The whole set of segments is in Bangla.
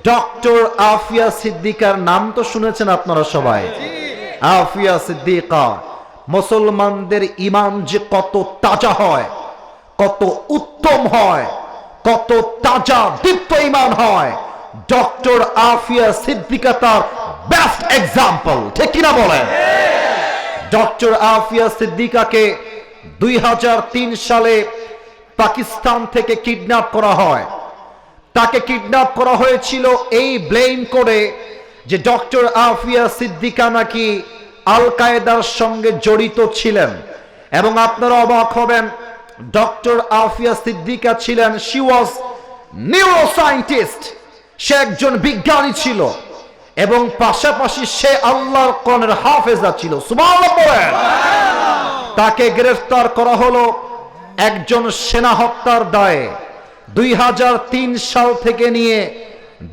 ডক্টর আফিয়া সিদ্দিকার নাম তো শুনেছেন আপনারা সবাই। আফিয়া সিদ্দিকা, মুসলমানদের ঈমান যে কত তাজা হয়, কত উত্তম হয়, কত তাজা দীপ্ত ঈমান হয়, ডক্টর আফিয়া সিদ্দিকা তার বেস্ট এক্সাম্পল, ঠিক কিনা বলেন? ডক্টর আফিয়া সিদ্দিকাকে 2003 সালে পাকিস্তান থেকে কিডন্যাপ করা হয়। তাকে কিডন্যাপ করা হয়েছিল এই ব্লেম করে যে ডক্টর আফিয়া সিদ্দিকা নাকি আল কায়েদার সঙ্গে জড়িত ছিলেন। এবং আপনারা অবাক হবেন, ডক্টর আফিয়া সিদ্দিকা ছিলেন, শি ওয়াজ নিউরোসায়েন্টিস্ট, সে একজন বিজ্ঞানী ছিল এবং পাশাপাশি সে আল্লাহর কোরআনের হাফেজা ছিল। সুবহানাল্লাহ বলেন। তাকে গ্রেফতার করা হলো একজন সেনা হত্যার দায়ে। 2003 সাল থেকে নিয়ে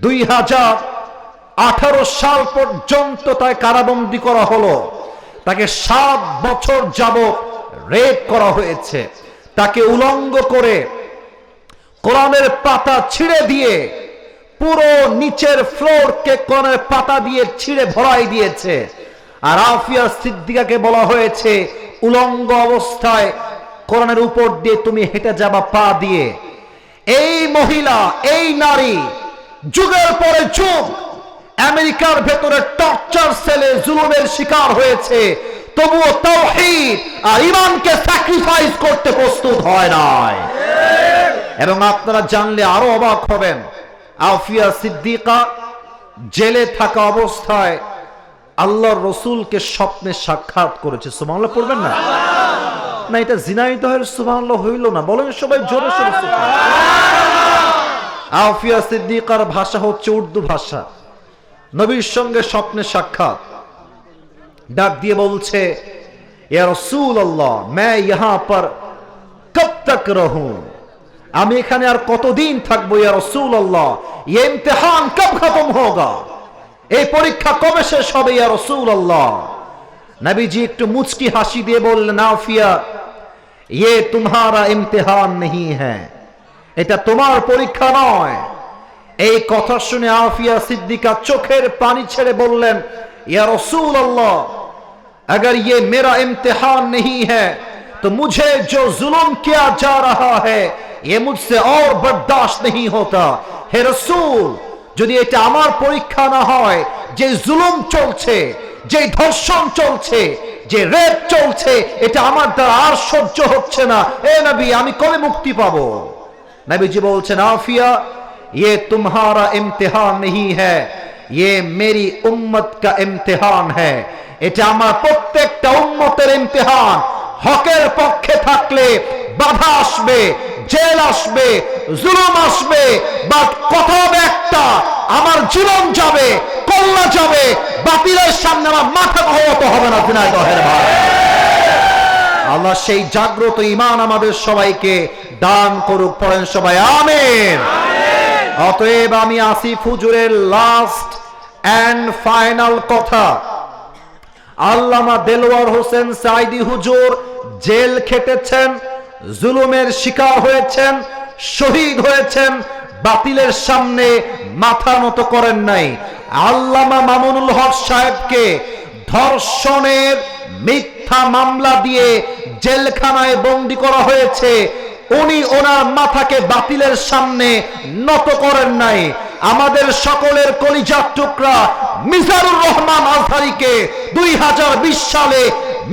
2018 সাল পর্যন্ত তাকে কারাবন্দী করা হলো। তাকে 7 বছর যাবত রেপ করা হয়েছে। তাকে উলঙ্গ করে কোরআনের পাতা ছিঁড়ে দিয়ে পুরো নিচের ফ্লোরকে কোরআনের পাতা দিয়ে ছিঁড়ে ভরাই দিয়েছে। আর আফিয়া সিদ্দিকাকে বলা হয়েছে উলঙ্গ অবস্থায় কোরআনের উপর দিয়ে তুমি হেঁটে যাবা পা দিয়ে। এই মহিলা, এই নারী যুগের পরে যুগ আমেরিকার ভেতরে টর্চার সেলে জুলুমের শিকার হয়েছে, তবুও তাওহীদ আর ঈমানকে স্যাক্রিফাইস করতে প্রস্তুত হয় নাই। এবং আপনারা জানলে আরো অবাক হবেন, আফিয়া সিদ্দিকা জেলে থাকা অবস্থায় আল্লাহর রাসূলকে স্বপ্নে সাক্ষাৎ করেছে। সুবহানাল্লাহ পড়বেন না? না, এটা জিনাইদহের সুবহানাল্লাহ হইল না, বলেন সবাই জোরে সোরে সুবহানাল্লাহ। আফিয়া সিদ্দিকার ভাষা হচ্ছে উর্দু ভাষা। নবীর সঙ্গে স্বপ্নে সাক্ষাৎ, ডাক দিয়ে বলছে, ইয়া রাসূলুল্লাহ मैं यहां पर कब तक रहूं, আমি এখানে আর কতদিন থাকবো ইয়া রাসূলুল্লাহ, ये इम्तिहान कब खत्म होगा, এই পরীক্ষা কবে শেষ হবে ইয়া রাসূলুল্লাহ। নবীজি একটু মুচকি হাসি দিয়ে বললেন, আফিয়া ये तुम्हारा इम्तिहान नहीं है, এটা তোমার পরীক্ষা নয়। এই কথা শুনে আফিয়া সিদ্দিকা চোখের পানি ছেড়ে বললেন, ইয়া রাসূলুল্লাহ अगर ये मेरा इम्तिहान नहीं है तो मुझे जो जुल्म किया जा रहा है ये मुझसे और बर्दाश्त नहीं होता। हे रसूल, যদি এটা আমার পরীক্ষা না হয়, যে জুলুম চলছে, যে ধর্ষণ চলছে, যে রেপ চলছে, এটা আমার দ্বারা আর সহ্য হচ্ছে না। এ নবী, আমি কবে মুক্তি পাবো? নবীজি বলছেন, আফিয়া ये तुम्हारा इम्तिहान नहीं है, ये मेरी उम्मत का इम्तिहान है, এটা আমার প্রত্যেকটা উম্মতের ইমতিহান। হকের পক্ষে থাকলে বাধা আসবে, জেল আসবে, জুলুম আসবে, বাট কথা হবে একটা, আমার জীবন যাবে, কল্লা যাবে, বাতিলের সামনে আমার মাথা ঘোরাত হবে না। ঝিনাইদহের ভাই, আল্লাহ সেই জাগ্রত ঈমান আমাদের সবাইকে দান করুক। পড়েন সবাই আমিন। অতএব আমি আসিফ হুজুরের লাস্ট এন্ড ফাইনাল কথা, আল্লামা দেলওয়ার হোসেন সাইদি হুজুর জেল খেটেছেন, জুলুমের শিকার হয়েছেন, শহীদ হয়েছেন, বাতিলের সামনে মাথা নত করেন নাই। আল্লামা মামুনুল হক সাহেবকে ধর্ষণের মিথ্যা মামলা দিয়ে জেলখানায় বন্দী করা হয়েছে, উনি ওনার মাথাকে বাতিলের সামনে নত করেন নাই। আমাদের সকলের কলিজার টুকরা মিজানুর রহমান আজহারীকে 2020 সালে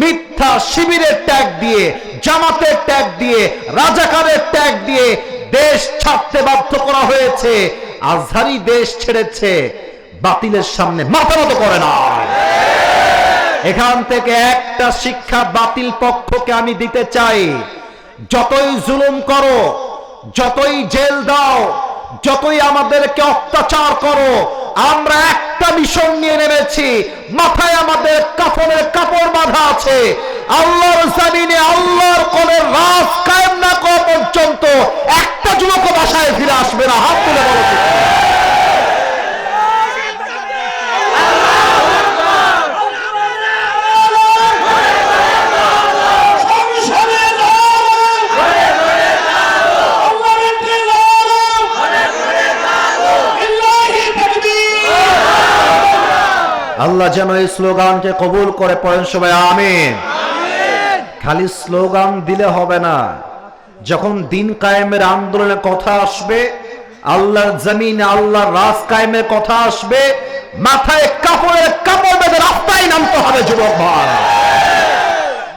মিথ্যা শিবিরের ট্যাগ দিয়ে, জামাতের ট্যাগ দিয়ে, রাজাকারের ট্যাগ দিয়ে দেশ ছাড়তে বাধ্য করা হয়েছে। আজহারী দেশ ছেড়েছে, বাতিলের সামনে মাথা নত করে না। এখান থেকে একটা শিক্ষা বাতিল পক্ষকে আমি দিতে চাই, যতই জুলুম করো, যতই জেল দাও, যতই আমাদেরকে অত্যাচার করো, আমরা একটা মিশন নিয়ে নেমেছি, মাথায় আমাদের কাফনের কাপড় বাঁধা আছে। আল্লাহর জমিনে আল্লাহর কোনের রাজ কায়েম না করা পর্যন্ত একটা যুবক বাসায় ফিরে আসবে না। হাত তুলে বলো। আল্লাহ যেন এই স্লোগানকে কবুল করে, পড়েন সবাই আমিন। খালি স্লোগান দিলে হবে না, যখন দিন কায়েমের আন্দোলনের কথা আসবে, আল্লাহর জমিনে আল্লাহর রাজ কায়েমের কথা আসবে, মাথায় কাপড় বেঁধে রাস্তায় নামতে হবে যুবক ভাই।